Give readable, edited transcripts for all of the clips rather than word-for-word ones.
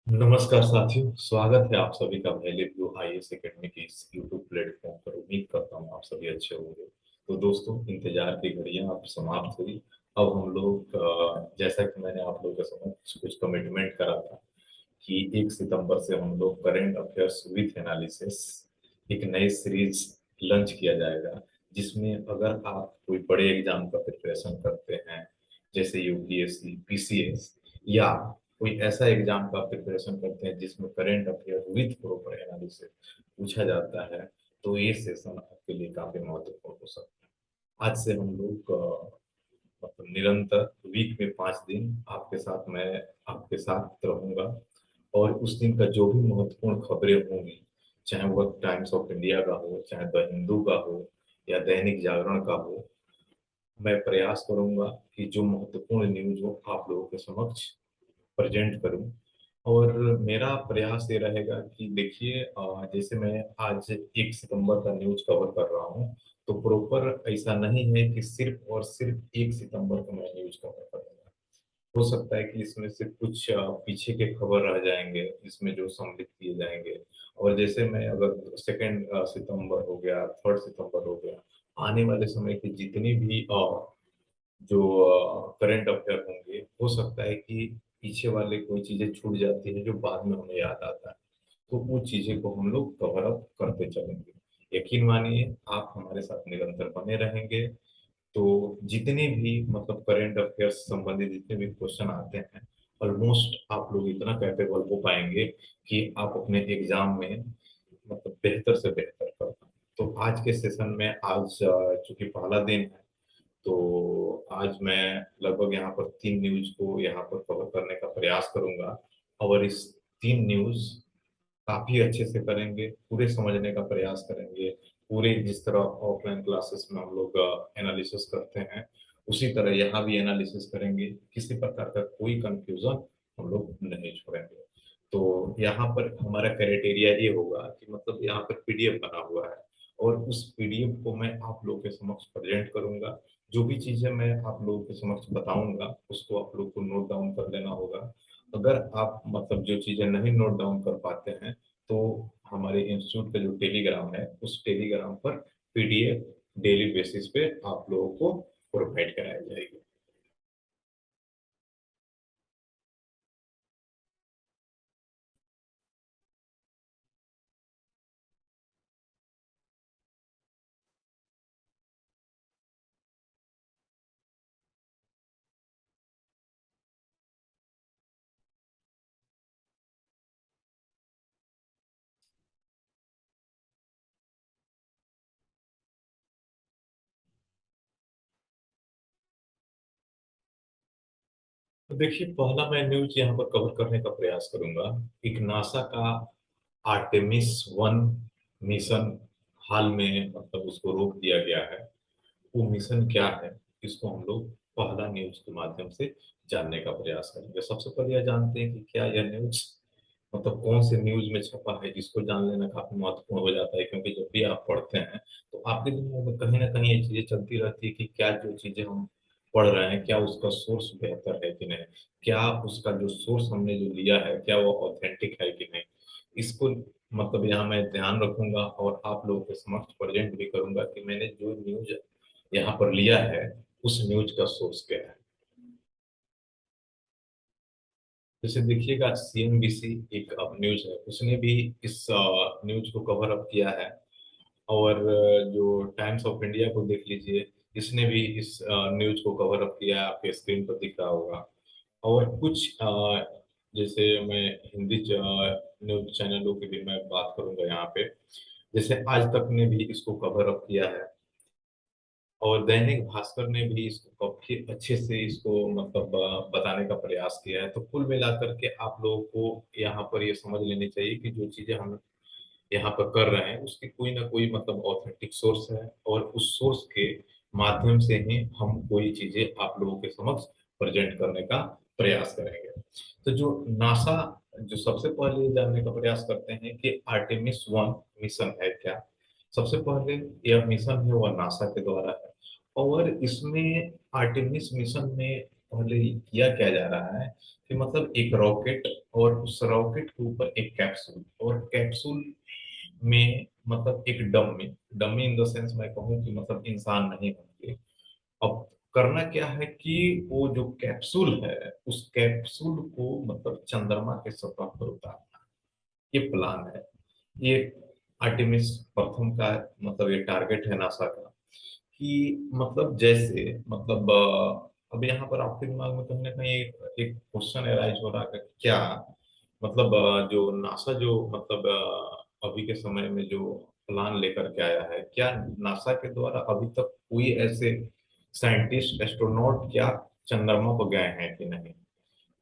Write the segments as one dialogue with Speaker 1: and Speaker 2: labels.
Speaker 1: नमस्कार साथियों, स्वागत है आप सभी का वैली ब्लू आईएएस एकेडमी की इस यूट्यूब प्लेटफॉर्म पर। उम्मीद करता हूँ आप सभी अच्छे होंगे। तो दोस्तों, इंतजार की घड़ियां अब समाप्त हुई। अब हम लोग जैसा कि मैंने आप लोगों के समक्ष कुछ कमिटमेंट करा था कि 1 सितंबर से हम लोग करेंट अफेयर्स विथ एनालिसिस एक नई सीरीज लॉन्च किया जाएगा, जिसमें अगर आप कोई बड़े एग्जाम का प्रिपरेशन करते हैं, जैसे यूपीएससी, पीसीएस, या कोई ऐसा एग्जाम का प्रिपरेशन करते हैं जिसमें current affair with proper analysis पूछा जाता है, तो ये सेशन आपके लिए काफी महत्वपूर्ण हो सकता है। आज से हम लोग मतलब निरंतर वीक में 5 दिन आपके साथ, मैं आपके साथ रहूंगा। और उस दिन का जो भी महत्वपूर्ण खबरें होंगी, चाहे वह टाइम्स ऑफ इंडिया का हो, चाहे द हिंदू का हो, या दैनिक जागरण का हो, मैं प्रयास करूंगा कि जो महत्वपूर्ण न्यूज हो आप लोगों के समक्ष प्रेजेंट करूं। और मेरा प्रयास ये रहेगा कि देखिए, जैसे मैं आज 1 सितंबर का न्यूज कवर कर रहा हूं, तो प्रॉपर ऐसा नहीं है कि सिर्फ और सिर्फ 1 सितंबर का मैं न्यूज कवर करूंगा। हो सकता है कि इसमें से कुछ पीछे के खबर रह जाएंगे, इसमें जो सम्मिलित किए जाएंगे। और जैसे मैं अगर 2 सितंबर हो गया, 3 सितंबर हो गया, आने वाले समय की जितनी भी जो करंट अफेयर होंगे, हो सकता है कि पीछे वाले कोई चीजें छूट जाती है जो बाद में हमें याद आता है। तो वो चीजें को हम लोग कवर अप करते चलेंगे। यकीन मानिए, आप हमारे साथ निरंतर बने रहेंगे, तो जितने भी मतलब करंट अफेयर्स संबंधित जितने भी क्वेश्चन आते हैं, ऑलमोस्ट आप लोग इतना कैपेबल हो पाएंगे कि आप अपने एग्जाम में मतलब बेहतर से बेहतर कर पाएं। तो आज के सेशन में, आज चूंकि पहला दिन है, तो आज मैं लगभग यहाँ पर 3 न्यूज को यहाँ पर कवर करने का प्रयास करूंगा। और इस 3 न्यूज काफी अच्छे से करेंगे, पूरे समझने का प्रयास करेंगे। पूरे जिस तरह ऑफलाइन क्लासेस में हम लोग एनालिसिस करते हैं, उसी तरह यहाँ भी एनालिसिस करेंगे। किसी प्रकार का कोई कंफ्यूजन हम लोग नहीं छोड़ेंगे। तो यहाँ पर हमारा क्राइटेरिया ये होगा कि मतलब यहाँ पर पीडीएफ बना हुआ है, और उस पीडीएफ को मैं आप लोगों के समक्ष प्रेजेंट करूंगा। जो भी चीजें मैं आप लोगों के समक्ष बताऊंगा, उसको आप लोग को नोट डाउन कर लेना होगा। अगर आप मतलब जो चीजें नहीं नोट डाउन कर पाते हैं, तो हमारे इंस्टीट्यूट का जो टेलीग्राम है, उस टेलीग्राम पर पीडीएफ डेली बेसिस पे आप लोगों को प्रोवाइड कराई जाएगी। तो देखिए, पहला मैं न्यूज यहाँ पर कवर करने का प्रयास करूंगा। एक नासा का आर्टेमिस 1 मिशन हाल में मतलब उसको रोक दिया गया है। वो मिशन क्या है, इसको हम लोग पहला न्यूज के माध्यम से जानने का प्रयास करेंगे। सबसे पहले यह जानते हैं कि क्या यह न्यूज मतलब कौन से न्यूज में छपा है। इसको जान लेना काफी महत्वपूर्ण हो जाता है, क्योंकि जब भी आप पढ़ते हैं, तो आपके दिमाग में कहीं ना कहीं ये चीजें चलती रहती है कि क्या जो चीजें हम पढ़ रहे हैं, क्या उसका सोर्स बेहतर है कि नहीं, क्या उसका जो सोर्स हमने जो लिया है, क्या वो ऑथेंटिक है कि नहीं। इसको मतलब यहाँ मैं ध्यान रखूंगा, और आप लोगों के समक्ष प्रेजेंट भी करूंगा कि मैंने जो न्यूज यहाँ पर लिया है, उस न्यूज का सोर्स क्या है। जैसे देखिएगा, सीएनबीसी एक न्यूज है, उसने भी इस न्यूज को कवर अप किया है। और जो टाइम्स ऑफ इंडिया को देख लीजिए, इसने भी इस न्यूज को कवर अप किया है, आपके स्क्रीन पर दिख रहा होगा। और कुछ जैसे मैं हिंदी न्यूज चैनलों की भी मैं बात करूंगा यहाँ पे। जैसे आज तक ने भी इसको कवर अप किया है, और दैनिक भास्कर ने भी इसको काफी अच्छे से इसको मतलब बताने का प्रयास किया है। तो कुल मिलाकर के आप लोगों को यहाँ पर ये समझ लेनी चाहिए कि जो चीजें हम यहाँ पर कर रहे हैं, उसकी कोई ना कोई मतलब ऑथेंटिक सोर्स है, और उस सोर्स के माध्यम से ही हम कोई चीजें आप लोगों के समक्ष प्रेजेंट करने का प्रयास करेंगे। तो जो नासा, जो सबसे पहले ये जानने का प्रयास करते हैं कि आर्टेमिस 1 मिशन है क्या। सबसे पहले यह मिशन है वह नासा के द्वारा है। और इसमें आर्टेमिस मिशन में पहले किया क्या जा रहा है कि मतलब एक रॉकेट और उस रॉकेट के ऊपर एक कैप्सूल और कैप्सूल में मतलब एक dummy dummy in the sense मैं कहूँ कि मतलब इंसान नहीं होंगे। अब करना क्या है कि वो जो कैप्सूल है उस कैप्सूल को मतलब चंद्रमा के सतह पर उतारना, ये प्लान है। ये आर्टेमिस प्रथम का मतलब ये टारगेट है नासा का कि मतलब जैसे मतलब अब यहाँ पर आपके दिमाग में कहीं ना कहीं एक क्वेश्चन अराइज हो रहा है कि क्या मतलब जो नासा जो मतलब अभी के समय में जो प्लान लेकर के आया है, क्या नासा के द्वारा अभी तक कोई ऐसे साइंटिस्ट एस्ट्रोनॉट क्या चंद्रमा पर गए हैं कि नहीं?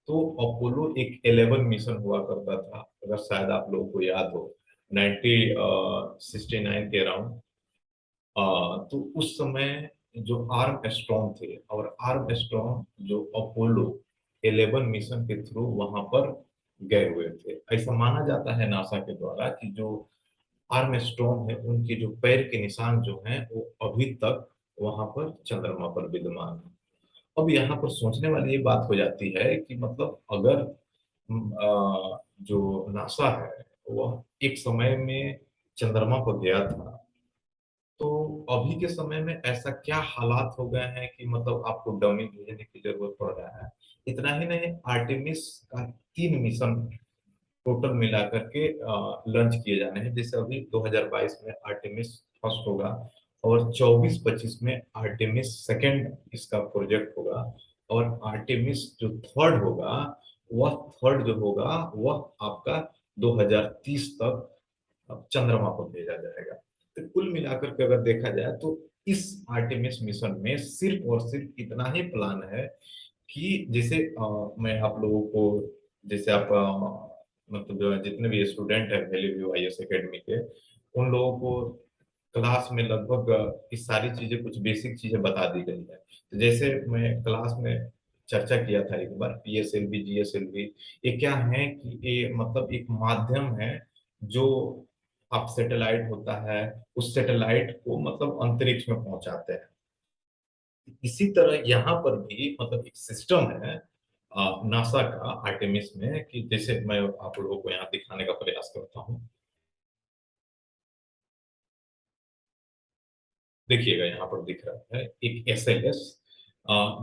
Speaker 1: तो अपोलो एक 11 मिशन हुआ करता था, अगर शायद आप लोगों को याद हो, 1969 के अराउंड। तो उस समय जो आर्म स्ट्रॉन्ग थे और आर्म स्ट्रॉन्ग जो अपोलो 11 मिशन के थ्रू वहां पर गए हुए थे। ऐसा माना जाता है नासा के द्वारा कि जो आर्म स्ट्रॉन्ग है उनके जो पैर के निशान जो हैं वो अभी तक वहां पर चंद्रमा पर विद्यमान है। अब यहाँ पर सोचने वाली ये बात हो जाती है कि मतलब अगर जो नासा है वह एक समय में चंद्रमा पर गया था, तो अभी के समय में ऐसा क्या हालात हो गए हैं कि मतलब आपको डमी भेजने की जरूरत पड़ रहा है? इतना ही नहीं, आर्टेमिस का 3 मिशन टोटल मिला करके लॉन्च किए जाने हैं। जैसे अभी 2022 में आर्टेमिस फर्स्ट होगा और 24-25 में आर्टेमिस सेकंड इसका प्रोजेक्ट होगा। और आर्टेमिस जो थर्ड होगा, वह थर्ड जो होगा वह आपका 2030 तक अब चंद्रमा पर भेजा जाएगा। तो कुल मिलाकर के अगर देखा जाए तो इस आर्टेमिस मिशन में सिर्फ और सिर्फ इतना ही प्लान है कि जैसे मैं आप लोगों को, जैसे आप मतलब जो है जितने भी स्टूडेंट है वैली व्यू आईएएस एकेडमी के, उन लोगों को क्लास में लगभग इस सारी चीजें कुछ बेसिक चीजें बता दी गई है। तो जैसे मैं क्लास में चर्चा किया था एक बार, पीएसएलवी जीएसएलवी ये क्या है कि ये मतलब एक माध्यम है जो आप सैटेलाइट होता है उस सैटेलाइट को मतलब अंतरिक्ष में पहुंचाते हैं। इसी तरह यहाँ पर भी मतलब एक सिस्टम है नासा का आर्टेमिस में कि जैसे मैं आप लोगों को यहाँ दिखाने का प्रयास करता हूँ। देखिएगा यहाँ पर दिख रहा है एक एसएलएस।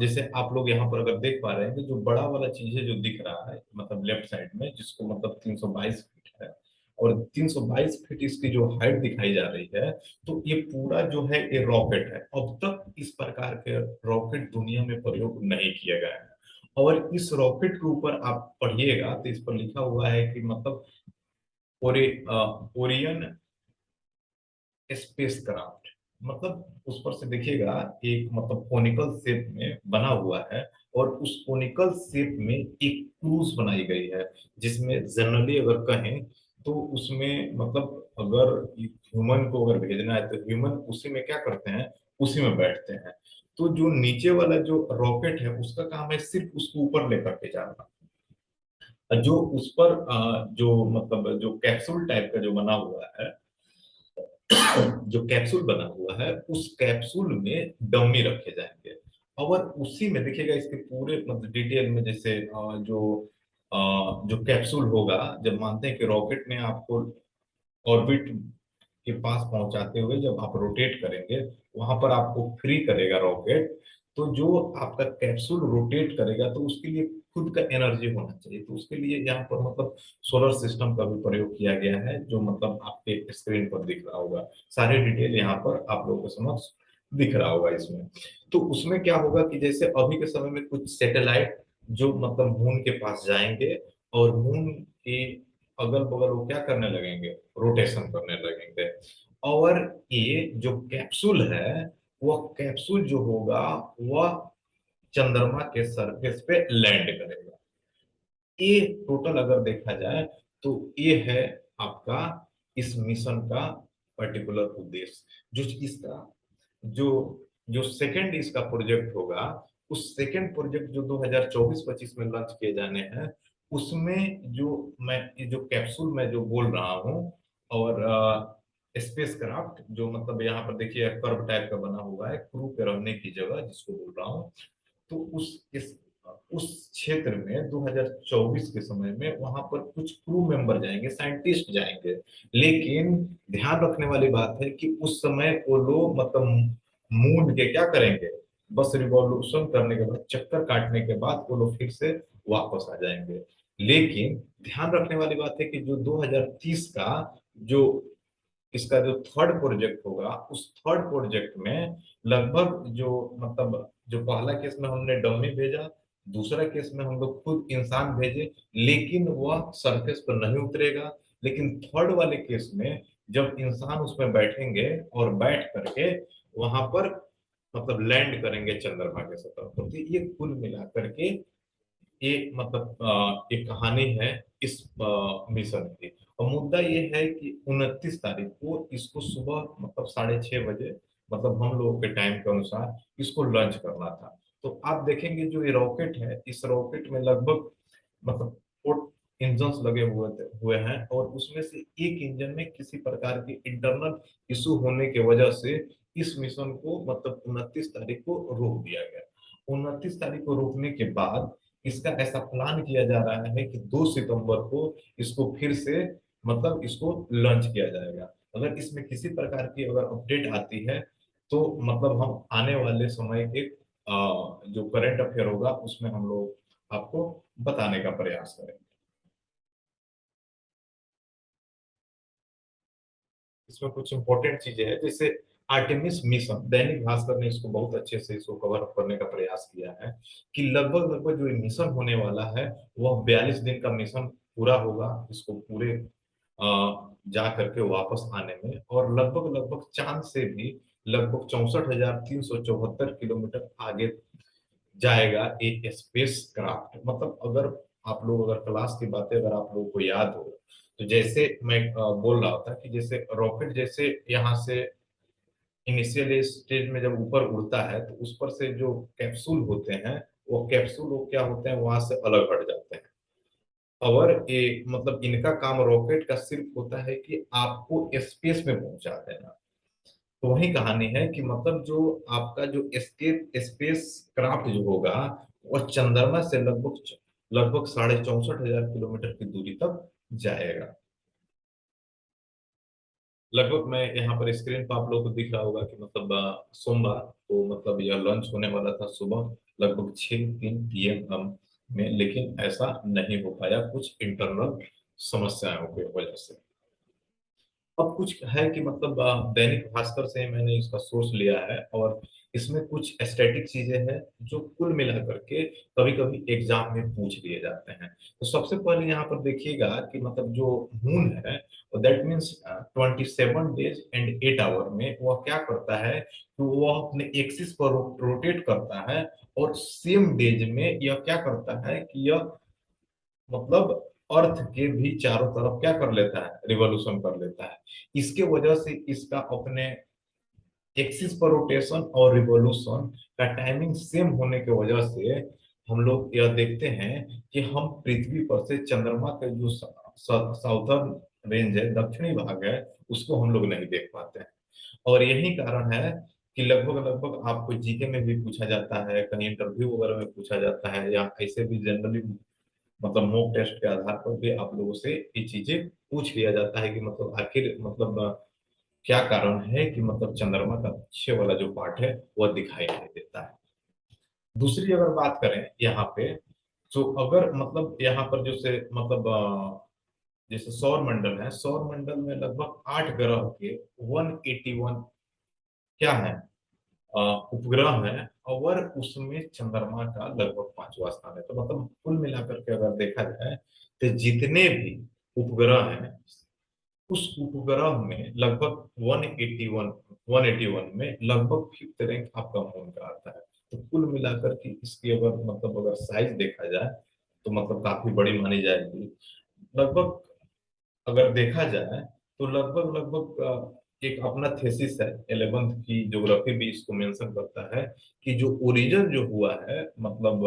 Speaker 1: जैसे आप लोग यहाँ पर अगर देख पा रहे हैं कि जो बड़ा वाला चीज है जो दिख रहा है मतलब लेफ्ट साइड में, जिसको मतलब 322 फीट है और 322 फीट इसकी जो हाइट दिखाई जा रही है, तो ये पूरा जो है ये रॉकेट है। अब तक इस प्रकार के रॉकेट दुनिया में प्रयोग नहीं किया गया है। और इस रॉकेट के ऊपर आप पढ़िएगा तो इस पर लिखा हुआ है कि मतलब ओरियन स्पेस क्राफ्ट, मतलब उस पर से देखिएगा एक मतलब कोनिकल शेप में बना हुआ है। और उस कोनिकल शेप में एक क्रूज बनाई गई है, जिसमें जनरली अगर कहें तो उसमें मतलब अगर ह्यूमन को अगर भेजना है तो ह्यूमन उसी में क्या करते हैं, उसी में बैठते हैं। तो जो नीचे वाला जो रॉकेट है उसका काम है सिर्फ उसको ऊपर लेकर के जाना। जो उस पर जो मतलब जो कैप्सूल टाइप का जो बना हुआ है, जो कैप्सूल बना हुआ है उस कैप्सूल में डमी रखे जाएंगे। और उसी में देखिएगा इसके पूरे मतलब डिटेल में, जैसे जो कैप्सूल होगा, जब मानते हैं कि रॉकेट ने आपको ऑर्बिट के पास पहुंचाते हुए जब आप रोटेट करेंगे, वहां पर आपको फ्री करेगा रॉकेट। तो जो आपका कैप्सूल रोटेट करेगा तो उसके लिए खुद का एनर्जी होना चाहिए। तो उसके लिए यहाँ पर मतलब सोलर सिस्टम का भी प्रयोग किया गया है, जो मतलब आपके स्क्रीन पर दिख रहा होगा। सारे डिटेल यहाँ पर आप लोगों के समक्ष दिख रहा होगा इसमें। तो उसमें क्या होगा कि जैसे अभी के समय में कुछ सैटेलाइट जो मतलब मून के पास जाएंगे और मून के अगल बगल वो क्या करने लगेंगे, रोटेशन करने लगेंगे। और ये जो कैप्सूल है, वह कैप्सूल जो होगा वह चंद्रमा के सरफेस पे लैंड करेगा। ये टोटल अगर देखा जाए तो ये है आपका इस मिशन का पर्टिकुलर उद्देश्य। जो इसका जो जो सेकंड इसका प्रोजेक्ट होगा, उस सेकंड प्रोजेक्ट जो 2024-25 में लॉन्च किए जाने हैं, उसमें जो मैं ये जो कैप्सूल मैं जो बोल रहा हूँ और स्पेस क्राफ्ट जो मतलब यहाँ पर देखिए कर्व टाइप का बना हुआ है क्रू के रहने की जगह जिसको बोल रहा हूँ, तो उस इस उस क्षेत्र में 2024 के समय में वहां पर कुछ क्रू मेंबर जाएंगे, साइंटिस्ट जाएंगे। लेकिन ध्यान रखने वाली बात है कि उस समय वो लोग मतलब मून के क्या करेंगे, बस रिवॉल्यूशन करने के बाद, चक्कर काटने के बाद वो लोग फिर से वापस आ जाएंगे। लेकिन ध्यान रखने वाली बात है कि जो 2030 का जो इसका जो थर्ड प्रोजेक्ट होगा, उस थर्ड प्रोजेक्ट में लगभग जो मतलब जो पहला केस में हमने डमी भेजा, दूसरा केस में हम लोग खुद इंसान भेजे, लेकिन वह सरफेस पर नहीं उतरेगा। लेकिन थर्ड वाले केस में जब इंसान उसमें बैठेंगे और बैठ करके वहां पर मतलब लैंड करेंगे चंद्रमा के सतह पर। तो ये कुल मिलाकर के ये मतलब एक कहानी है इस मिशन की। और मुद्दा ये है कि 29 तारीख को इसको सुबह मतलब 6:30 बजे मतलब हम लोगों के टाइम के अनुसार इसको लॉन्च करना था। तो आप देखेंगे जो ये रॉकेट है, इस रॉकेट में लगभग मतलब 4 इंजन लगे हुए हैं, और उसमें से एक इंजन में किसी प्रकार के इंटरनल इशू होने की वजह से इस मिशन को मतलब 29 तारीख को रोक दिया गया। 29 तारीख को रोकने के बाद इसका ऐसा प्लान किया जा रहा है कि 2 सितंबर को इसको फिर से मतलब इसको लॉन्च किया जाएगा। अगर इसमें किसी प्रकार की अगर अपडेट आती है तो मतलब हम आने वाले समय एक जो करंट अफेयर होगा उसमें हम लोग आपको बताने का प्रयास करेंगे। इसमें कुछ इंपॉर्टेंट चीजें हैं, जैसे आर्टेमिस मिशन, दैनिक भास्कर ने इसको बहुत अच्छे से इसको कवर अप करने का प्रयास किया है कि लगभग लगभग जो ये मिशन होने वाला है वह 42 दिन का मिशन पूरा होगा, इसको पूरे जा करके वापस आने में। और लगभग लगभग चांद से भी लगभग 64,374 किलोमीटर आगे जाएगा एक स्पेस क्राफ्ट। मतलब अगर आप लोग अगर क्लास की बातें अगर आप लोगों को याद हो, तो जैसे मैं बोल रहा था कि जैसे रॉकेट जैसे यहाँ से इनिशियल स्टेज में जब ऊपर उड़ता है तो उस पर से जो कैप्सूल होते हैं, वो कैप्सूल वो क्या होते हैं वहां से अलग हट जाते हैं। और ये मतलब इनका काम रॉकेट का सिर्फ होता है कि आपको स्पेस में पहुंचा देना। तो वही कहानी है कि मतलब जो आपका जो स्केप स्पेस क्राफ्ट जो होगा वह चंद्रमा से लगभग लगभग 64,500 किलोमीटर की दूरी तक जाएगा। लगभग मैं यहाँ पर स्क्रीन पर आप लोगों को दिख रहा होगा कि मतलब सोमवार को मतलब यह लॉन्च होने वाला था सुबह लगभग 6:03 PM में, लेकिन ऐसा नहीं हो पाया कुछ इंटरनल समस्याओं की वजह से। अब कुछ है कि मतलब दैनिक भास्कर से मैंने इसका सोर्स लिया है, और इसमें कुछ एस्थेटिक चीजें हैं जो कुल मिला करके कभी कभी एग्जाम में पूछ लिए जाते हैं। तो सबसे पहले यहाँ पर देखिएगा कि मतलब जो मून है, that means 27 days and 8 hour में वह क्या करता है कि वह अपने एक्सिस पर रोटेट करता है, और सेम डेज में यह क्या करता है कि यह मतलब अर्थ के भी चारों तरफ क्या कर लेता है, रिवॉल्यूशन कर लेता है। इसके वजह से इसका अपने एक्सिस पर रोटेशन और रिवॉल्यूशन का टाइमिंग सेम होने की वजह से हम लोग यह देखते हैं कि हम पृथ्वी पर से चंद्रमा के जो साउथर्न रेंज है, दक्षिणी भाग है, उसको हम लोग नहीं देख पाते हैं। और यही कारण है कि लगभग लगभग आपको जीके में भी पूछा जाता है, कहीं इंटरव्यू वगैरह में पूछा जाता है, या ऐसे भी जनरली मतलब मॉक टेस्ट के आधार पर भी आप लोगों से ये चीजें पूछ लिया जाता है कि मतलब आखिर मतलब क्या कारण है कि मतलब चंद्रमा का पीछे वाला जो पार्ट है वह दिखाई नहीं देता है। दूसरी अगर बात करें यहाँ पे, तो अगर मतलब यहाँ पर जैसे मतलब जैसे सौर मंडल है, सौर मंडल में लगभग 8 ग्रह के 181 क्या है अ, उपग्रह है, और उसमें चंद्रमा का लगभग 5वां स्थान है। तो मतलब कुल मिलाकर के अगर देखा जाए तो जितने भी उपग्रह हैं उस उपग्रह में लगभग 181 में लगभग 5th रैंक आपका मून का आता है। तो कुल मिलाकर के इसकी अगर मतलब अगर साइज देखा जाए तो मतलब काफी बड़ी मानी जाएगी। लगभग अगर देखा जाए तो लगभग लगभग एक अपना थेसिस है 11th की ज्योग्राफी भी इसको मेंशन करता है कि जो ओरिजिन जो हुआ है मतलब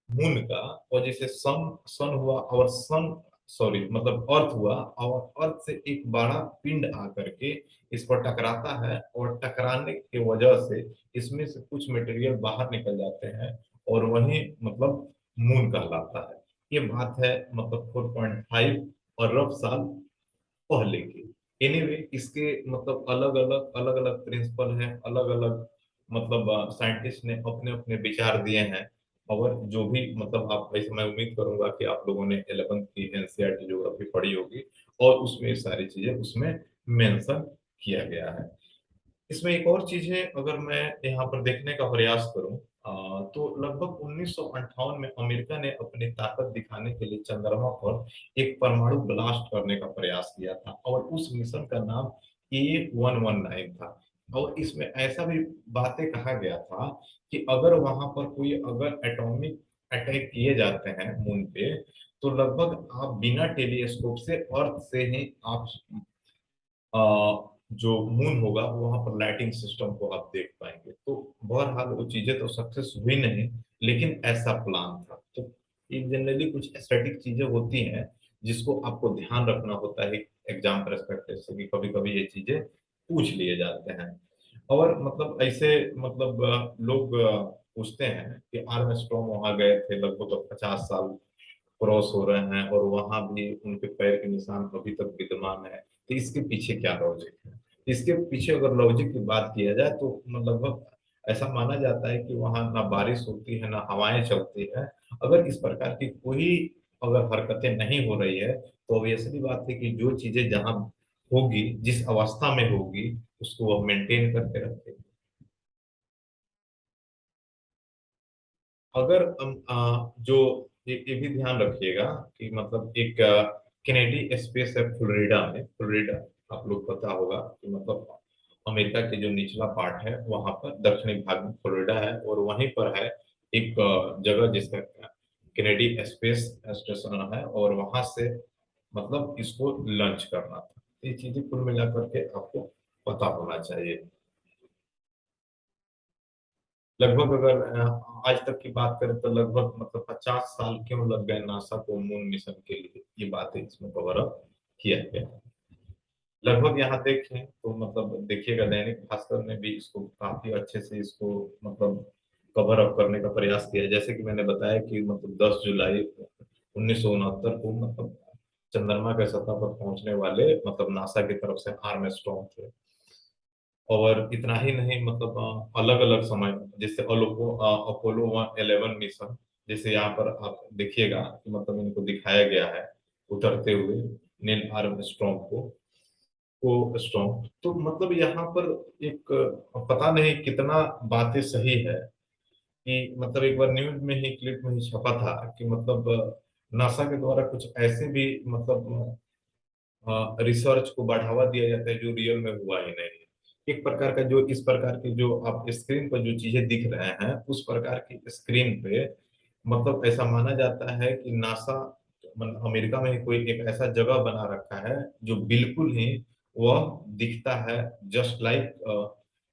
Speaker 1: मून का, और जैसे सन सन हुआ और सन सॉरी मतलब अर्थ हुआ, और अर्थ से एक बड़ा पिंड आकर के इस पर टकराता है, और टकराने की वजह से इसमें से कुछ मटेरियल बाहर निकल जाते हैं, और वही मतलब मून कहलाता है। ये बात है मतलब 4.5 अरब साल पहले की। एनीवे इसके मतलब अलग अलग प्रिंसिपल हैं, अलग अलग मतलब साइंटिस्ट ने अपने अपने विचार दिए हैं। और जो भी मतलब आप, वैसे मैं उम्मीद करूंगा कि आप लोगों ने 11th की एनसीईआरटी ज्योग्राफी पढ़ी होगी और उसमें ये सारी चीजें उसमें मेंशन किया गया है। इसमें एक और चीज है, अगर मैं यहाँ पर देखने का प्रयास करूं तो लगभग 1958 में अमेरिका ने अपनी ताकत दिखाने के लिए चंद्रमा पर एक परमाणु ब्लास्ट करने का प्रयास किया था और उस मिशन का नाम A119 था। और इसमें ऐसा भी बातें कहा गया था कि अगर वहां पर कोई अगर एटॉमिक अटैक किए जाते हैं मून पे, तो लगभग आप बिना टेलीस्कोप से अर्थ से ही आप अ, जो मून होगा वहां पर लाइटिंग सिस्टम को आप देख पाएंगे। तो बहरहाल वो चीजें तो सक्सेस हुई नहीं, लेकिन ऐसा प्लान था। तो ये जनरली कुछ एस्थेटिक चीजें होती हैं जिसको आपको ध्यान रखना होता है एग्जाम परस्पेक्टिव से, कि कभी कभी ये चीजें पूछ लिए जाते हैं। और मतलब ऐसे मतलब लोग पूछते हैं कि आर्मस्ट्रॉन्ग वहां गए थे, लगभग 50 साल क्रॉस हो रहे हैं और वहां भी उनके पैर के निशान अभी तक विद्यमान है। तो इसके पीछे क्या लॉजिक है? इसके पीछे अगर लॉजिक की बात किया जाए तो लगभग ऐसा माना जाता है कि वहां ना बारिश होती है ना हवाएं चलती है। अगर इस प्रकार की कोई अगर हरकतें नहीं हो रही है, तो ऑब्वियसली बात है कि जो चीजें जहां होगी, जिस अवस्था में होगी, उसको वह मेंटेन करके रखेगी। अगर हम जो ये भी ध्यान रखिएगा कि मतलब एक कैनेडी स्पेस है फ्लोरिडा में। फ्लोरिडा आप लोग पता होगा कि मतलब अमेरिका के जो निचला पार्ट है वहां पर दक्षिणी भाग में फ्लोरिडा है, और वहीं पर है एक जगह जिसका कैनेडी स्पेस स्टेशन है, और वहां से मतलब इसको लॉन्च करना था। ये चीजें कुल मिलाकर के आपको पता होना चाहिए। लगभग अगर आज तक की बात करें तो लगभग मतलब 50 साल क्यों लग गए नासा को मून मिशन के लिए, ये बातें इसमें कवर अप किया गया है। लगभग यहाँ देखें तो मतलब देखिएगा, दैनिक भास्कर ने भी इसको काफी अच्छे से इसको मतलब कवर अप करने का प्रयास किया है। जैसे कि मैंने बताया कि मतलब 10 जुलाई 1969 को मतलब चंद्रमा के सतह पर पहुंचने वाले मतलब नासा की तरफ से आर्मस्ट्रॉन्ग थे। और इतना ही नहीं मतलब अलग अलग समय, जैसे अपोलो 11 मिशन, जैसे यहाँ पर आप देखिएगा कि मतलब इनको दिखाया गया है उतरते हुए नील आर्मस्ट्रॉन्ग को स्ट्रॉन्ग। तो मतलब यहाँ पर एक पता नहीं कितना बातें सही है कि मतलब एक बार न्यूज में ही क्लिप में ही छपा था कि मतलब नासा के द्वारा कुछ ऐसे भी मतलब रिसर्च को बढ़ावा दिया जाता है जो रियल में हुआ ही नहीं है। एक प्रकार का जो इस प्रकार की जो आप स्क्रीन पर जो चीजें दिख रहे हैं उस प्रकार की स्क्रीन पे मतलब ऐसा माना जाता है कि नासा मतलब अमेरिका में ही कोई एक ऐसा जगह बना रखा है जो बिल्कुल ही वह दिखता है जस्ट लाइक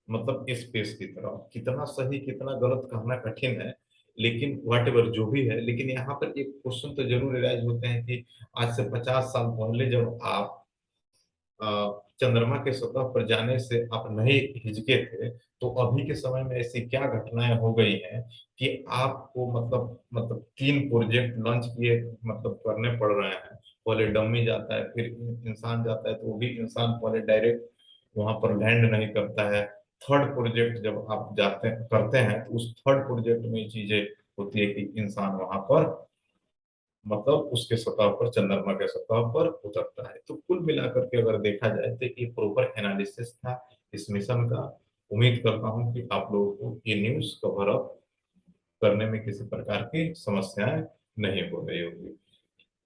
Speaker 1: मतलब स्पेस की तरह। कितना सही कितना गलत कहना कठिन है, लेकिन व्हाट एवर जो भी है, लेकिन यहाँ पर एक क्वेश्चन तो जरूर राइज होते हैं कि आज से 50 साल पहले जब आप अ, चंद्रमा के सतह पर जाने से आप नहीं हिचके थे, तो अभी के समय में ऐसी क्या घटनाएं हो गई हैं कि आपको मतलब 3 प्रोजेक्ट लॉन्च किए मतलब करने पड़ रहे हैं। पहले डमी जाता है, फिर इंसान जाता है, तो वो भी इंसान पहले डायरेक्ट वहां पर लैंड नहीं करता है। थर्ड प्रोजेक्ट जब आप जाते करते हैं तो उस थर्ड प्रोजेक्ट में ये चीजें होती है कि इंसान वहां पर मतलब उसके सतह पर चंद्रमा के सतह पर उतरता है। तो कुल मिलाकर के अगर देखा जाए तो ये प्रॉपर एनालिसिस था इस मिशन का। उम्मीद करता हूँ कि आप लोगों को ये न्यूज कवर अप करने में किसी प्रकार की समस्याएं नहीं हो रही होगी।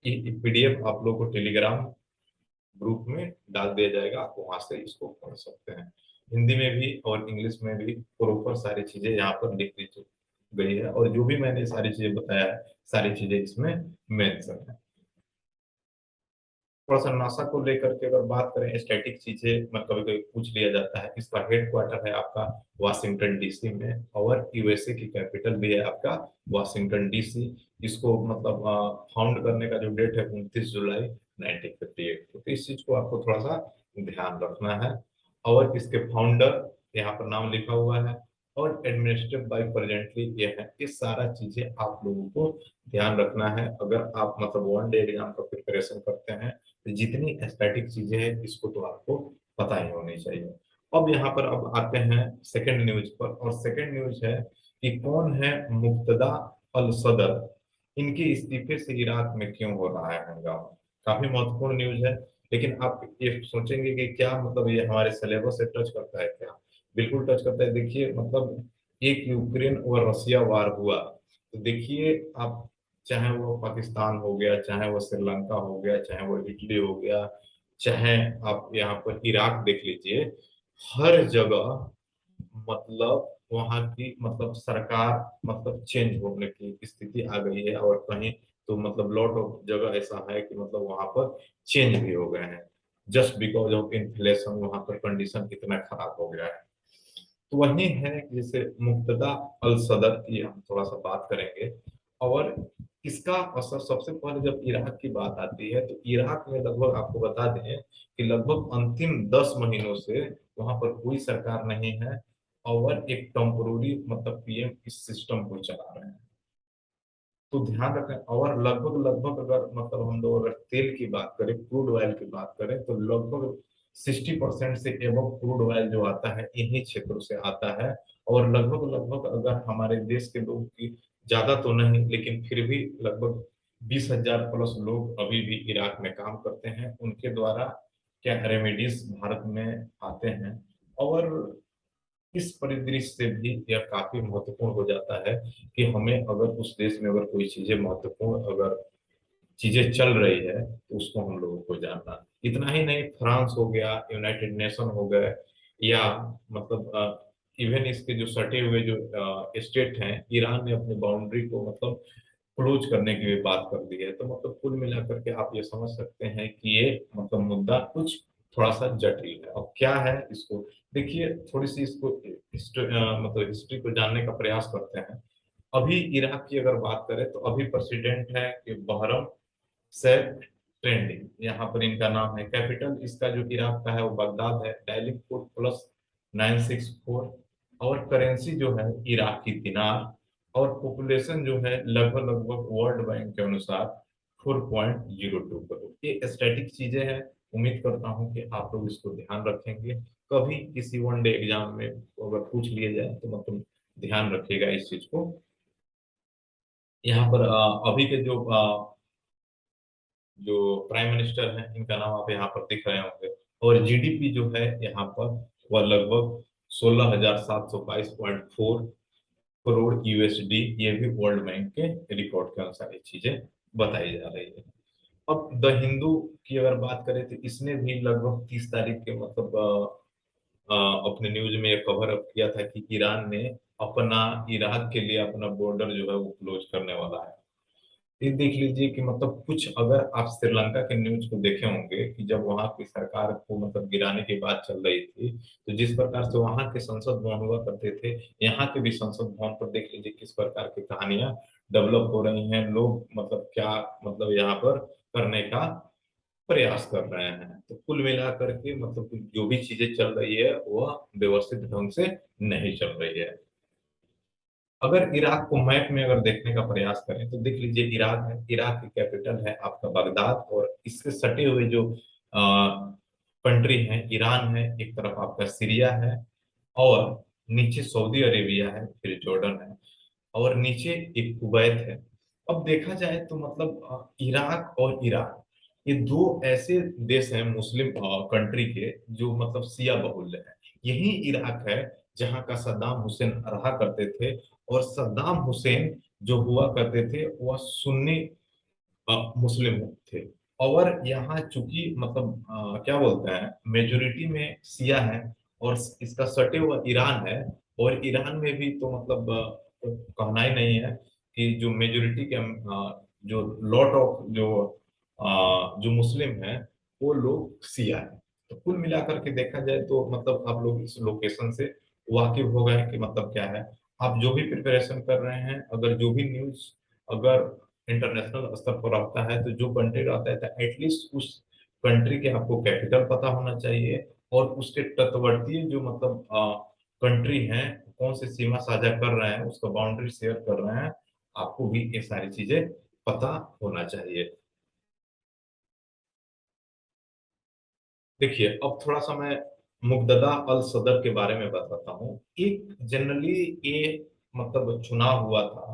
Speaker 1: ये पीडीएफ आप लोगों को टेलीग्राम ग्रुप में डाल दिया जाएगा, आप वहां से इसको पढ़ सकते हैं। हिंदी में भी और इंग्लिश में भी प्रॉपर सारी चीजें यहाँ पर लिख दी गई है, और जो भी मैंने सारी चीजें बताया है सारी चीजें इसमें मेंशन है। थोड़ा सा नासा को लेकर के अगर बात करें, स्टैटिक चीजें मतलब कभी कभी पूछ लिया जाता है। इसका हेडक्वार्टर है आपका वाशिंगटन डीसी में, और यूएसए की कैपिटल भी है आपका वाशिंगटन डीसी। इसको मतलब फाउंड करने का जो डेट है 29 जुलाई 1958 को। तो इस चीज को आपको थोड़ा सा ध्यान रखना है। और इसके फाउंडर यहाँ पर नाम लिखा हुआ है, और एडमिनिस्ट्रेटेड बाय प्रेजेंटली ये है। ये सारा चीजें आप लोगों को ध्यान रखना है अगर आप मतलब वन डे एग्जाम का प्रिपरेशन करते हैं। तो जितनी एस्थेटिक चीजें हैं इसको तो आपको पता ही होनी चाहिए। अब यहाँ पर अब आते हैं सेकंड न्यूज पर, और सेकंड न्यूज है कि कौन है मुक्तदा अल सदर, इनके इस्तीफे से इराक में क्यों हो रहा है हंगामा। काफी महत्वपूर्ण न्यूज है। लेकिन आप ये सोचेंगे कि क्या मतलब ये हमारे सिलेबस से टच करता है क्या? बिल्कुल टच करता है। देखिए मतलब एक यूक्रेन और रसिया वार हुआ, तो देखिए आप, चाहे वो पाकिस्तान हो गया, चाहे वो श्रीलंका हो गया, चाहे वो इटली हो गया, चाहे आप यहाँ पर इराक देख लीजिए, हर जगह मतलब वहाँ की मतलब सरकार मतलब चेंज होने की स्थिति आ गई है, और कहीं तो मतलब लॉट ऑफ जगह ऐसा है कि मतलब वहां पर चेंज भी हो गए हैं, जस्ट बिकॉज ऑफ इन्फ्लेशन। वहां पर कंडीशन इतना खराब हो गया है। तो वही है कि जैसे मुक्तदा अल सदर की हम थोड़ा सा बात करेंगे। और इसका असर सबसे पहले जब इराक की बात आती है, तो इराक में लगभग आपको बता दें कि लगभग अंतिम 10 महीनों से वहां पर कोई सरकार नहीं है, और एक टेम्पोररी मतलब पीएम इस सिस्टम को चला रहे हैं। तो ध्यान रखें। और लगभग लगभग अगर मतलब हम लोग अगर तेल की बात करें, क्रूड ऑयल की बात करें, तो लगभग 60% से एबव क्रूड ऑयल जो आता है इन्हीं क्षेत्रों से आता है। और लगभग लगभग अगर हमारे देश के लोग की, ज्यादा तो नहीं लेकिन फिर भी लगभग 20,000 प्लस लोग अभी भी इराक में काम करते हैं। उनके द्वारा क्या रेमेडीज भारत में आते हैं। और इस परिदृश्य से भी यह काफी महत्वपूर्ण हो जाता है कि हमें अगर उस देश में अगर कोई चीजें महत्वपूर्ण अगर चीजें चल रही है तो उसको हम लोगों को जानना। इतना ही नहीं, फ्रांस हो गया, यूनाइटेड नेशन हो गए, या मतलब इवन इसके जो सटे हुए जो स्टेट हैं, ईरान ने अपनी बाउंड्री को मतलब क्लोज करने की भी बात कर दी है। तो मतलब कुल मिलाकर के आप ये समझ सकते हैं कि ये मतलब मुद्दा कुछ थोड़ा सा जटिल है। अब क्या है इसको देखिए, थोड़ी सी इसको मतलब हिस्ट्री को जानने का प्रयास करते हैं। अभी इराक की अगर बात करें तो अभी प्रेसिडेंट है कि बहरम सैफ ट्रेंडिंग, यहाँ पर इनका नाम है। कैपिटल इसका जो इराक का है वो बगदाद है। Dialing code +964। और करेंसी जो है इराकी दिनार। और पॉपुलेशन जो है लगभग लगभग वर्ल्ड बैंक के अनुसार 4.02 करोड़। ये स्टैटिक चीजें हैं। उम्मीद करता हूँ कि आप लोग इसको ध्यान रखेंगे। कभी किसी वन डे एग्जाम में अगर पूछ लिए जाए तो मतलब ध्यान रखिएगा इस चीज को। यहाँ पर अभी के जो प्राइम मिनिस्टर हैं इनका नाम आप यहाँ पर दिख रहे होंगे। और जीडीपी जो है यहाँ पर वह लगभग 16,722.4 करोड़ यूएसडी। ये भी वर्ल्ड बैंक के रिकॉर्ड के अनुसार ये चीजें बताई जा रही है। अब द हिंदू की अगर बात करें तो इसने भी लगभग 30 तारीख के मतलब अपने न्यूज में ये कवर अप किया था कि ईरान ने अपना इराक के लिए अपना बॉर्डर जो है वो क्लोज करने वाला है। ये देख लीजिए कि मतलब कुछ अगर आप श्रीलंका के न्यूज को देखे होंगे कि जब वहां की सरकार को मतलब गिराने की बात चल रही थी, तो जिस प्रकार से वहां के संसद भवन हुआ करते थे, यहाँ के भी संसद भवन पर देख लीजिए किस प्रकार की कहानियां डेवलप हो रही हैं। लोग मतलब क्या मतलब यहाँ पर करने का प्रयास कर रहे हैं। तो कुल मिलाकर के मतलब कि जो भी चीजें चल रही है वह व्यवस्थित ढंग से नहीं चल रही है। अगर इराक को मैप में अगर देखने का प्रयास करें तो देख लीजिए इराक है, इराक की कैपिटल है आपका बगदाद, और इसके सटे हुए जो कंट्री है ईरान है, एक तरफ आपका सीरिया है, और नीचे सऊदी अरेबिया है, फिर जॉर्डन है, और नीचे एक कुवैत है। अब देखा जाए तो मतलब इराक और ईरान ये दो ऐसे देश हैं मुस्लिम कंट्री के जो मतलब शिया बहुल्य है। यही इराक है जहाँ का सद्दाम हुसैन रहा करते थे। और सद्दाम हुसैन जो हुआ करते थे वह सुन्नी मुस्लिम थे। और यहाँ चूंकि मतलब क्या बोलते हैं मेजोरिटी में शिया है, और इसका सटे हुआ ईरान है। और ईरान में भी तो मतलब कहना ही नहीं है कि जो मेजोरिटी के जो लॉट ऑफ जो मुस्लिम है वो लोग शिया है। तो कुल मिलाकर के देखा जाए तो मतलब आप लोग इस लोकेशन से वाकिफ हो गए कि मतलब क्या है। आप जो भी प्रिपरेशन कर रहे हैं, अगर जो भी न्यूज अगर इंटरनेशनल स्तर पर रहता है, तो जो कंट्री रहता है तो एटलीस्ट उस कंट्री के आपको कैपिटल पता होना चाहिए, और उसके तटवर्तीय जो मतलब कंट्री हैं कौन सी सीमा साझा कर रहे हैं, उसका बाउंड्री शेयर कर रहे हैं, आपको भी ये सारी चीजें पता होना चाहिए। देखिए, अब थोड़ा सा मैं मुग्तदा अल सदर के बारे में बताता हूँ। एक जनरली ये मतलब चुनाव हुआ था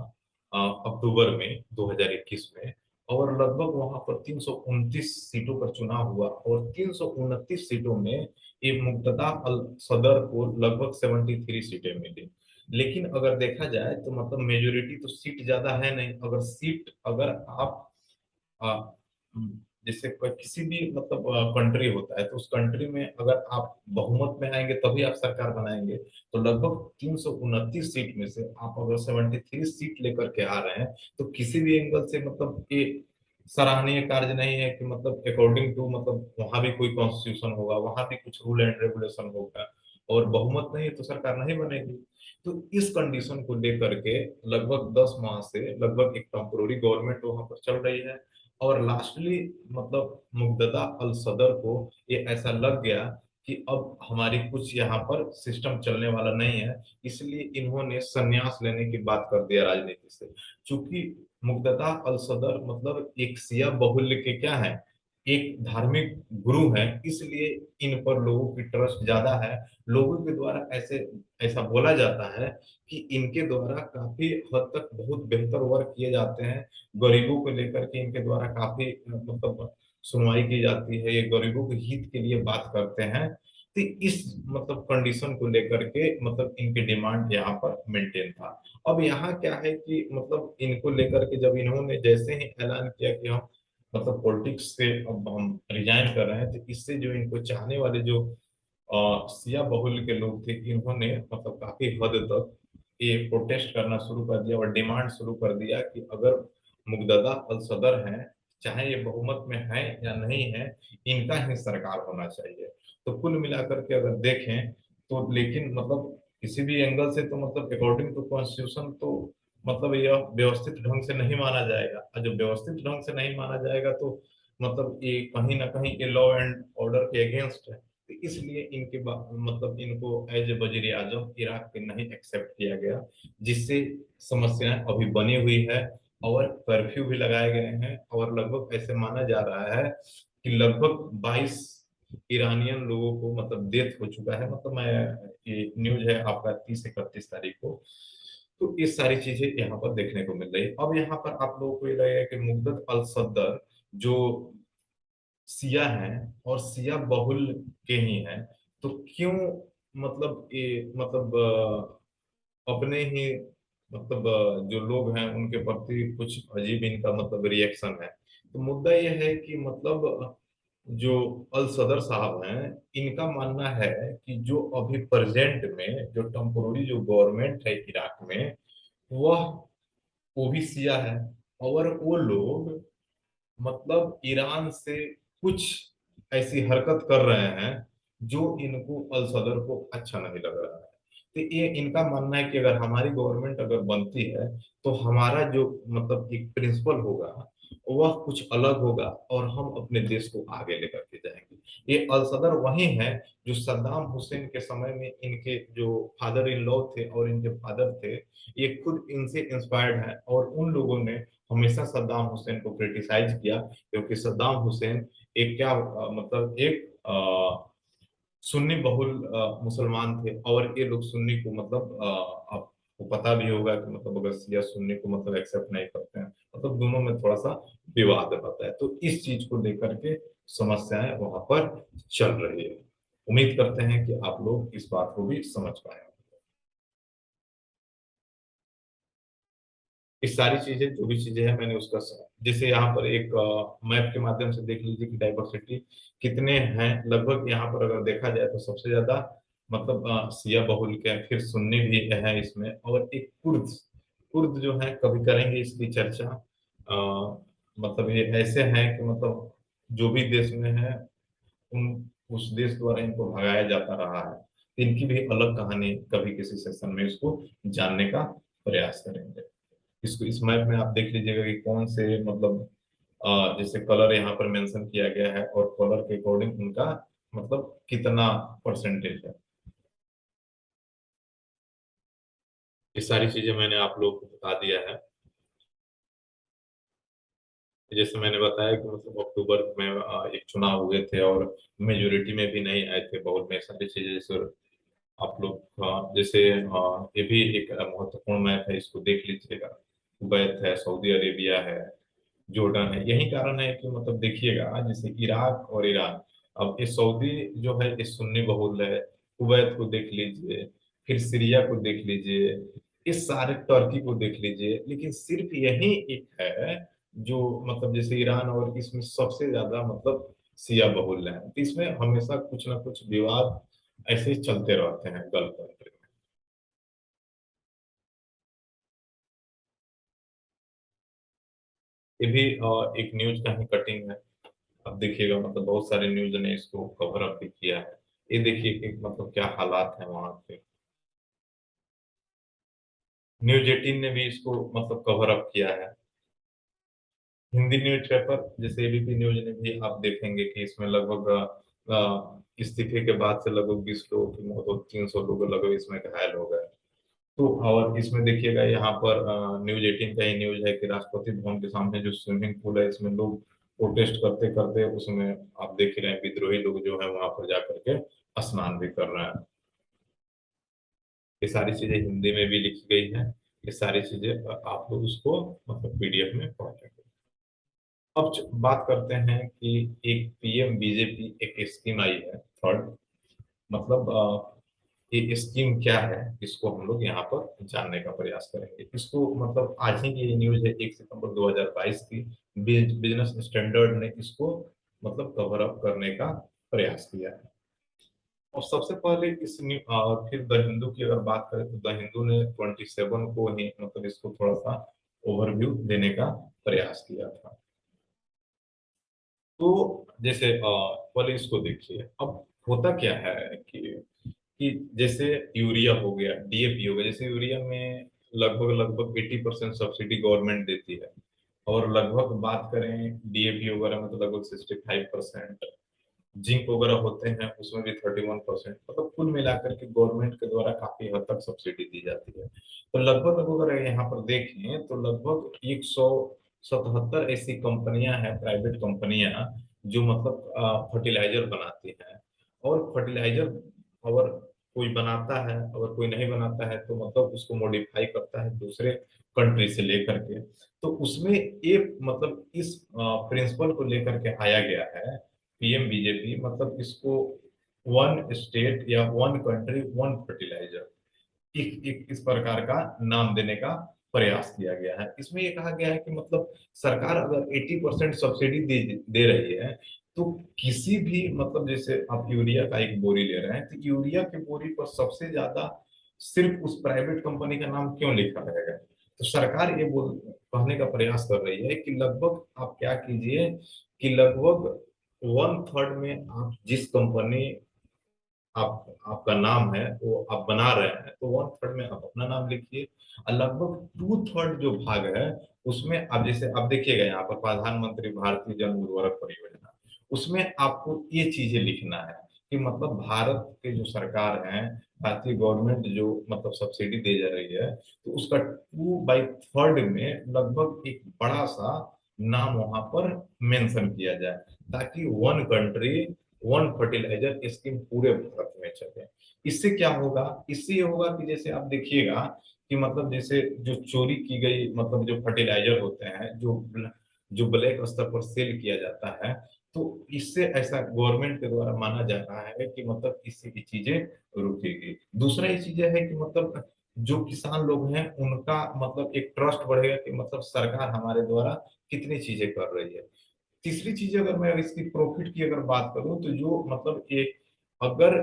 Speaker 1: अक्टूबर में 2021 में, और लगभग वहां पर 329 सीटों पर चुनाव हुआ, और 329 सीटों में ये मुग्तदा अल सदर को लगभग 73 सीटें मिली। लेकिन अगर देखा जाए तो मतलब मेजोरिटी तो सीट ज्यादा है नहीं। अगर सीट, अगर आप हाँ, जैसे कोई किसी भी मतलब कंट्री होता है, तो उस कंट्री में अगर आप बहुमत में आएंगे तभी आप सरकार बनाएंगे। तो लगभग 329 सीट में से आप अगर 73 सीट लेकर के आ रहे हैं, तो किसी भी एंगल से मतलब ये सराहनीय कार्य नहीं है कि मतलब अकॉर्डिंग टू मतलब वहां भी कोई कॉन्स्टिट्यूशन होगा, वहां भी कुछ रूल एंड रेगुलेशन होगा, और बहुमत नहीं है तो सरकार नहीं बनेगी। तो इस कंडीशन को लेकर के लगभग 10 माह से लगभग एक टेम्पोररी गवर्नमेंट वहां पर चल रही है। और लास्टली मतलब मुग्तदा अल सदर को ये ऐसा लग गया कि अब हमारी कुछ यहाँ पर सिस्टम चलने वाला नहीं है, इसलिए इन्होंने संन्यास लेने की बात कर दिया राजनीति से। चूंकि मुग्तदा अल सदर मतलब एक शिया बहुल्य के क्या है, एक धार्मिक गुरु हैं, इसलिए इन पर लोगों की ट्रस्ट ज्यादा है। लोगों के द्वारा ऐसे ऐसा बोला जाता है कि इनके द्वारा काफी हद तक बहुत बेहतर वर्क किए जाते हैं। गरीबों को लेकर के इनके द्वारा काफी मतलब सुनवाई की जाती है, ये गरीबों के हित के लिए बात करते हैं। तो इस मतलब कंडीशन को लेकर के मतलब इनकी डिमांड यहाँ पर मेंटेन था। अब यहाँ क्या है कि मतलब इनको लेकर के जब इन्होंने जैसे ही ऐलान किया कि हम मतलब पॉलिटिक्स से अब हम रिजाइन कर रहे हैं, तो इससे जो इनको चाहने वाले जो सिया बहुल के लोग थे, इन्होंने मतलब काफी हद तक ये प्रोटेस्ट करना शुरू कर दिया और डिमांड शुरू कर दिया कि अगर मुग्तदा अल सदर हैं, चाहे ये बहुमत में है या नहीं है, इनका ही सरकार होना चाहिए। तो कुल मिलाकर के अगर देखें तो, लेकिन मतलब किसी भी एंगल से तो मतलब अकॉर्डिंग टू कॉन्स्टिट्यूशन तो मतलब यह व्यवस्थित ढंग से नहीं माना जाएगा, और जब व्यवस्थित ढंग से नहीं माना जाएगा तो मतलब ये कहीं ना कहीं ये लॉ एंड ऑर्डर के अगेंस्ट है। तो इसलिए मतलब इनको एज ए वजीर आजम इराक के नहीं एक्सेप्ट किया गया, जिससे समस्याएं अभी बनी हुई है। और कर्फ्यू भी लगाए गए हैं, और लगभग ऐसे माना जा रहा है कि लगभग 22 ईरानियन लोगों को मतलब डेथ हो चुका है। मतलब मैं, ये न्यूज है आपका 30 31 तारीख को। तो ये सारी चीजें यहाँ पर देखने को मिल रही है। अब यहाँ पर आप लोगों को ये लगेगा कि मुग्तदा अल सद्र जो सिया हैं और सिया बहुल के ही हैं, तो क्यों मतलब ये मतलब अपने ही मतलब जो लोग हैं उनके प्रति कुछ अजीब इनका मतलब रिएक्शन है। तो मुद्दा यह है कि मतलब जो अल सदर साहब हैं, इनका मानना है कि जो अभी प्रेजेंट में जो टेम्पोररी जो गवर्नमेंट है इराक में, वह वो भी सिया है। और वो लोग मतलब ईरान से कुछ ऐसी हरकत कर रहे हैं जो इनको अल सदर को अच्छा नहीं लग रहा है। तो ये इनका मानना है कि अगर हमारी गवर्नमेंट अगर बनती है, तो हमारा जो मतलब एक प्रिंसिपल होगा वह कुछ अलग होगा, और हम अपने देश को आगे लेकर के जाएंगे। ये अल सदर वही है जो सद्दाम हुसैन के समय में इनके जो फादर इन लॉ थे और इनके फादर थे, ये खुद इनसे इंस्पायर्ड है। और उन लोगों ने हमेशा सद्दाम हुसैन को क्रिटिसाइज किया, क्योंकि सद्दाम हुसैन एक क्या मतलब एक सुन्नी बहुल मुसलमान थे, और ये लोग सुन्नी को मतलब आपको पता भी होगा कि मतलब अगर शिया सुन्नी को मतलब एक्सेप्ट नहीं करते हैं, मतलब दोनों में थोड़ा सा विवाद रहता है। तो इस चीज को लेकर के समस्याएं वहां पर चल रही है। उम्मीद करते हैं कि आप लोग इस बात को भी समझ पाए। इस सारी चीजें जो भी चीजें हैं मैंने उसका जैसे यहाँ पर एक मैप के माध्यम से देख लीजिए कि डाइवर्सिटी कितने हैं। लगभग यहाँ पर अगर देखा जाए तो सबसे ज्यादा मतलब शिया बहुल के हैं, फिर सुन्नी भी है इसमें, और एक कुर्द। कुर्द जो है कभी करेंगे इसकी चर्चा। मतलब ये ऐसे हैं कि मतलब जो भी देश में है, उन उस देश द्वारा इनको भगाया जाता रहा है। इनकी भी अलग कहानी कभी किसी सेशन में इसको जानने का प्रयास करेंगे। इसको इस मैप में आप देख लीजिएगा कि कौन से मतलब जैसे कलर यहाँ पर मेंशन किया गया है, और कलर के अकॉर्डिंग उनका मतलब कितना परसेंटेज है। ये सारी चीजें मैंने आप लोगों को बता दिया है। जैसे मैंने बताया कि मतलब अक्टूबर में एक चुनाव हुए थे और मेजोरिटी में भी नहीं आए थे, बहुत में सारी चीजें जैसे आप लोग जैसे ये भी एक महत्वपूर्ण मैच है, इसको देख लीजिएगा। कुवैत है, सऊदी अरेबिया है, जोर्डन है। यही कारण है कि मतलब देखिएगा जैसे इराक और ईरान, अब ये सऊदी जो है ये सुन्नी बहुल है। कुवैत को देख लीजिए, फिर सीरिया को देख लीजिए, इस सारे टर्की को देख लीजिए, लेकिन सिर्फ यही एक है जो मतलब जैसे ईरान, और इसमें सबसे ज्यादा मतलब शिया बहुल है। तो इसमें हमेशा कुछ ना कुछ विवाद ऐसे ही चलते रहते हैं गल्फ कंट्री में। ये भी एक न्यूज का ही कटिंग है। अब देखिएगा मतलब बहुत सारे न्यूज ने इसको कवर अप भी किया है। ये देखिए कि मतलब क्या हालात है वहां पे। न्यूज 18 ने भी इसको मतलब कवर अप किया है। हिंदी न्यूज पेपर जैसे एबीपी न्यूज ने भी, आप देखेंगे कि इसमें लगभग इस्तीफे के बाद से लगभग 20 लोगों की मौत और 300 लोग लगभग इसमें घायल हो गए। तो और इसमें देखिएगा यहाँ पर न्यूज 18 का ही न्यूज है कि राष्ट्रपति भवन के सामने जो स्विमिंग पूल है, इसमें लोग प्रोटेस्ट करते करते उसमें, आप देख ही रहे हैं, विद्रोही लोग जो है वहां पर जा करके स्नान भी कर रहे हैं। ये सारी चीजें हिंदी में भी लिखी गई है। ये सारी चीजें आप लोग उसको मतलब पीडीएफ में पढ़ लेंगे। अब बात करते हैं कि एक पीएम बीजेपी एक स्कीम आई है थर्ड, मतलब ये स्कीम क्या है, इसको हम लोग यहाँ पर जानने का प्रयास करेंगे। इसको मतलब आज ही की ये न्यूज है, 1 सितंबर 2022 की। बिजनेस स्टैंडर्ड ने इसको मतलब कवर अप करने का प्रयास किया है। और सबसे पहले फिर द हिंदू की अगर बात करें तो द हिंदू ने 27 को ही मतलब इसको थोड़ा सा ओवरव्यू देने का प्रयास किया था। तो जैसे पहले इसको देखिए, अब होता क्या है कि जैसे यूरिया हो गया, डीएपी हो गया। जैसे यूरिया में लगभग लगभग 80% सब्सिडी गवर्नमेंट देती है, और लगभग बात करें डीएपी वगैरह में तो लगभग 65%। जिंक वगैरह होते हैं उसमें भी 31%, मतलब कुल मिलाकर के गवर्नमेंट के द्वारा काफी हद तक सब्सिडी दी जाती है। तो लगभग लगभग अगर यहाँ पर देखें तो लगभग 177 ऐसी कंपनियां हैं, प्राइवेट कंपनियां, जो मतलब फर्टिलाइजर बनाती हैं। और फर्टिलाइजर अगर कोई बनाता है, अगर कोई नहीं बनाता है तो मतलब उसको मॉडिफाई करता है दूसरे कंट्री से लेकर के। तो उसमें एक मतलब इस प्रिंसिपल को लेकर के आया गया है पीएम बीजेपी, मतलब इसको वन स्टेट या वन कंट्री वन फर्टिलाइजर, एक इस प्रकार का नाम देने का प्रयास किया गया है। इसमें ये कहा गया है कि मतलब सरकार अगर 80% सब्सिडी दे रही है, तो किसी भी मतलब जैसे आप यूरिया का एक बोरी ले रहे हैं, तो यूरिया के बोरी पर सबसे ज्यादा सिर्फ उस प्राइवेट कंपनी का नाम क्यों लिखा रहेगा। तो सरकार ये बोल कहने का प्रयास कर रही है कि लगभग आप क्या कीजिए कि लगभग 1/3 में आप जिस कंपनी आपका नाम है वो आप बना रहे हैं, तो 1/3 में आप अपना नाम लिखिए। और लगभग 2/3 जो भाग है उसमें आप जैसे आप देखिएगा यहाँ पर प्रधानमंत्री भारतीय जन उर्वरक परियोजना, उसमें आपको ये चीजें लिखना है कि मतलब भारत के जो सरकार है, भारतीय गवर्नमेंट जो मतलब सब्सिडी दे जा रही है, तो उसका 2/3 में लगभग एक बड़ा सा नाम वहां पर मेंशन किया जाए, ताकि one country one fertilizer scheme पूरे भारत में चले। इससे क्या होगा, इससे ये होगा कि जैसे आप देखिएगा कि मतलब जैसे जो चोरी की गई मतलब जो फर्टिलाइजर होते हैं, जो ब्लैक स्तर पर सेल किया जाता है, तो इससे ऐसा गवर्नमेंट के द्वारा माना जा रहा है कि मतलब इससे की चीजें रुकेगी। दूसरा ये चीजें है कि मतलब जो किसान लोग हैं उनका मतलब एक ट्रस्ट बढ़ेगा कि मतलब सरकार हमारे द्वारा कितनी चीजें कर रही है। तीसरी चीज अगर मैं इसकी प्रॉफिट की अगर बात करूं तो जो मतलब एक, अगर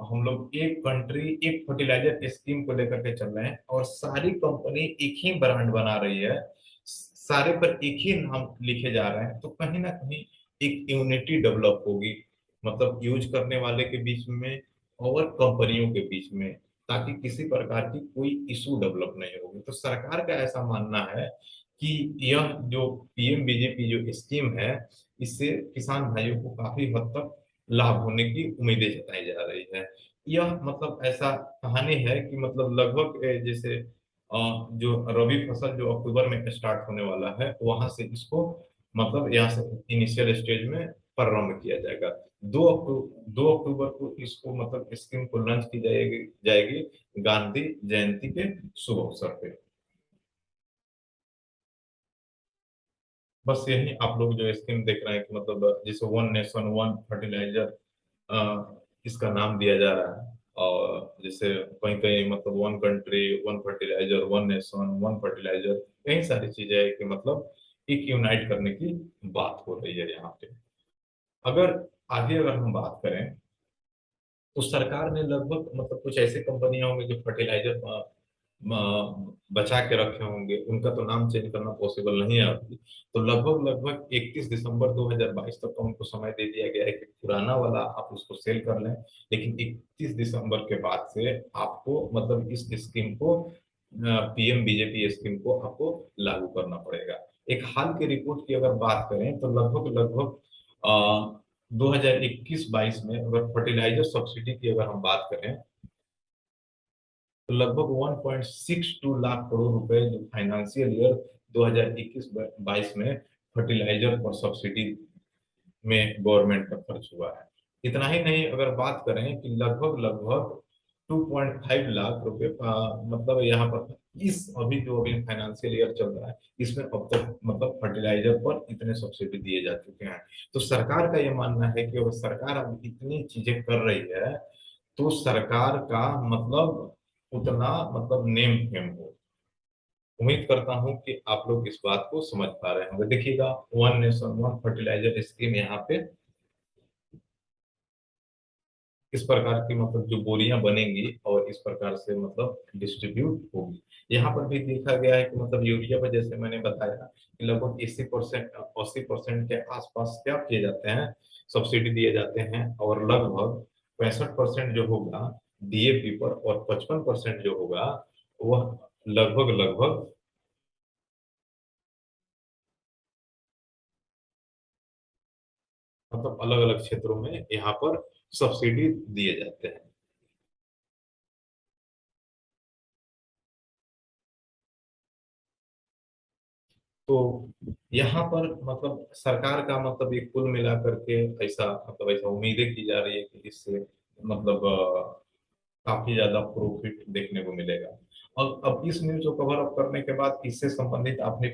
Speaker 1: हम लोग एक कंट्री एक फर्टिलाइजर स्कीम को लेकर के चल रहे हैं और सारी कंपनी एक ही ब्रांड बना रही है, सारे पर एक ही नाम लिखे जा रहे हैं, तो कहीं ना कहीं एक यूनिटी डेवलप होगी, मतलब यूज करने वाले के बीच में और कंपनियों के बीच में, ताकि किसी प्रकार की कोई इशू डेवलप नहीं होगी। तो सरकार का ऐसा मानना है कि यह जो पीएम बीजेपी जो स्कीम है, इससे किसान भाइयों को काफी हद तक लाभ होने की उम्मीदें जताई जा रही है। यह मतलब ऐसा कहानी है कि मतलब लगभग जैसे जो रबी फसल जो अक्टूबर में स्टार्ट होने वाला है वहां से इसको मतलब यहाँ से इनिशियल स्टेज में प्रारंभ किया जाएगा। 2 अक्टूबर को इसको मतलब स्कीम को लॉन्च की जाएगी जाएगी गांधी जयंती के शुभ अवसर पे। बस यही आप लोग जो स्कीम देख रहे हैं कि मतलब जिसे वन नेशन वन फर्टिलाइजर इसका नाम दिया जा रहा है। और जैसे कहीं कहीं मतलब one country one fertilizer, one nation one fertilizer, कई सारी चीजें है कि मतलब एक यूनाइट करने की बात हो रही है यहाँ पे। अगर आगे अगर हम बात करें तो सरकार ने लगभग मतलब कुछ ऐसे कंपनियां होंगी जो फर्टिलाइजर बचा के रखे होंगे, उनका तो नाम चेंज करना पॉसिबल नहीं है अभी। तो लगभग लगभग 31 दिसंबर 2022 तक का उनको समय दे दिया गया है कि पुराना वाला आप उसको सेल कर लें। लेकिन 31 दिसंबर के बाद से आपको मतलब इस स्कीम को पीएम बीजेपी स्कीम को आपको लागू करना पड़ेगा। एक हाल की रिपोर्ट की अगर बात करें तो लगभग लगभग 2021-22 में अगर फर्टिलाइजर सब्सिडी की अगर हम बात करें तो लगभग 1.62 लाख करोड़ रुपए जो फाइनेंशियल ईयर 2021-22 में फर्टिलाइजर और सब्सिडी में गवर्नमेंट का खर्च हुआ है। इतना ही नहीं, अगर बात करें कि लगभग लगभग 2.5 लाख रुपए मतलब यहाँ पर इस अभी जो अभी फाइनेंशियल ईयर चल रहा है इसमें अब तक मतलब फर्टिलाइजर पर इतने सब्सिडी दिए जा चुके हैं। तो सरकार का ये मानना है कि अगर सरकार अब इतनी चीजें कर रही है तो सरकार का मतलब उतना मतलब नेम फेम हो। उम्मीद करता हूं कि आप लोग इस बात को समझ पा रहे होंगे। देखिएगा, one nation one fertilizer scheme यहाँ पे इस प्रकार की मतलब जो बोरियां बनेंगी और इस प्रकार से मतलब डिस्ट्रीब्यूट होगी। यहाँ पर भी देखा गया है कि मतलब यूरिया पर जैसे मैंने बताया कि लगभग 80% के आसपास क्या किए जाते हैं, सब्सिडी दिए जाते हैं। और लगभग 65% जो होगा डीएपी पर और 55% जो होगा वह लगभग लगभग मतलब अलग अलग क्षेत्रों में यहाँ पर सब्सिडी दिए जाते हैं। तो यहाँ पर मतलब सरकार का मतलब एक कुल मिला करके ऐसा मतलब ऐसा उम्मीदें की जा रही है कि इससे मतलब काफी ज्यादा प्रॉफिट देखने को मिलेगा। और अब इस न्यूज को कवर अप करने के बाद इससे संबंधित आपने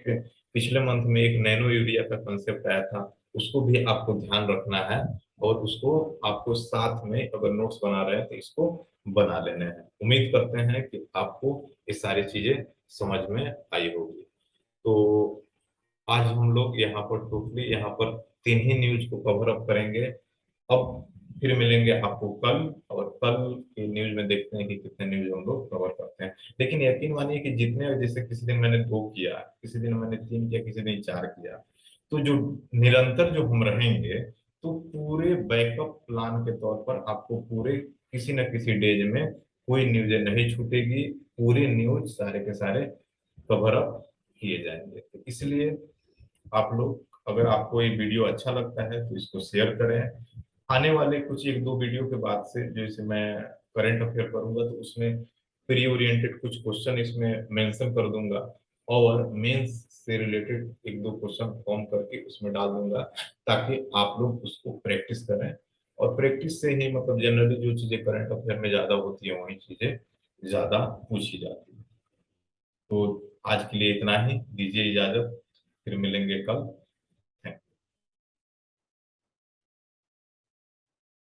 Speaker 1: पिछले मंथ में एक नैनो यूरिया का कंसेप्ट आया था, उसको भी आपको ध्यान रखना है। और उसको आपको साथ में अगर नोट्स बना रहे हैं तो इसको बना लेने हैं। उम्मीद करते हैं कि आपको ये सारी चीजें समझ में आई होगी। तो आज हम लोग यहाँ पर टोटली यहाँ पर तीन ही न्यूज को कवर अप करेंगे। अब फिर मिलेंगे आपको कल, और कल के न्यूज में देखते हैं कि कितने न्यूज हम लोग कवर करते हैं। लेकिन यकीन मानिए कि जितने जैसे किसी दिन मैंने 2 किया, किसी दिन मैंने 3 किया, किसी दिन 4 किया, तो जो निरंतर जो हम रहेंगे तो पूरे बैकअप प्लान के तौर पर आपको पूरे किसी न किसी डेज में कोई न्यूज नहीं छूटेगी। पूरे न्यूज सारे के सारे कवर अप किए जाएंगे। तो इसलिए आप लोग, अगर आपको ये वीडियो अच्छा लगता है तो इसको शेयर करें। आने वाले कुछ एक दो वीडियो के बाद से जैसे मैं करंट अफेयर करूंगा तो उसमें प्री ओरिएंटेड कुछ क्वेश्चन इसमें मेंशन कर दूंगा। और मेंस से रिलेटेड एक दो क्वेश्चन फॉर्म करके उसमें डाल दूंगा ताकि आप लोग उसको प्रैक्टिस करें। और प्रैक्टिस से ही मतलब जनरली जो चीजें करंट अफेयर में ज्यादा होती है वही चीजें ज्यादा पूछी जाती है। तो आज के लिए इतना ही, दीजिए इजाजत, फिर मिलेंगे कल।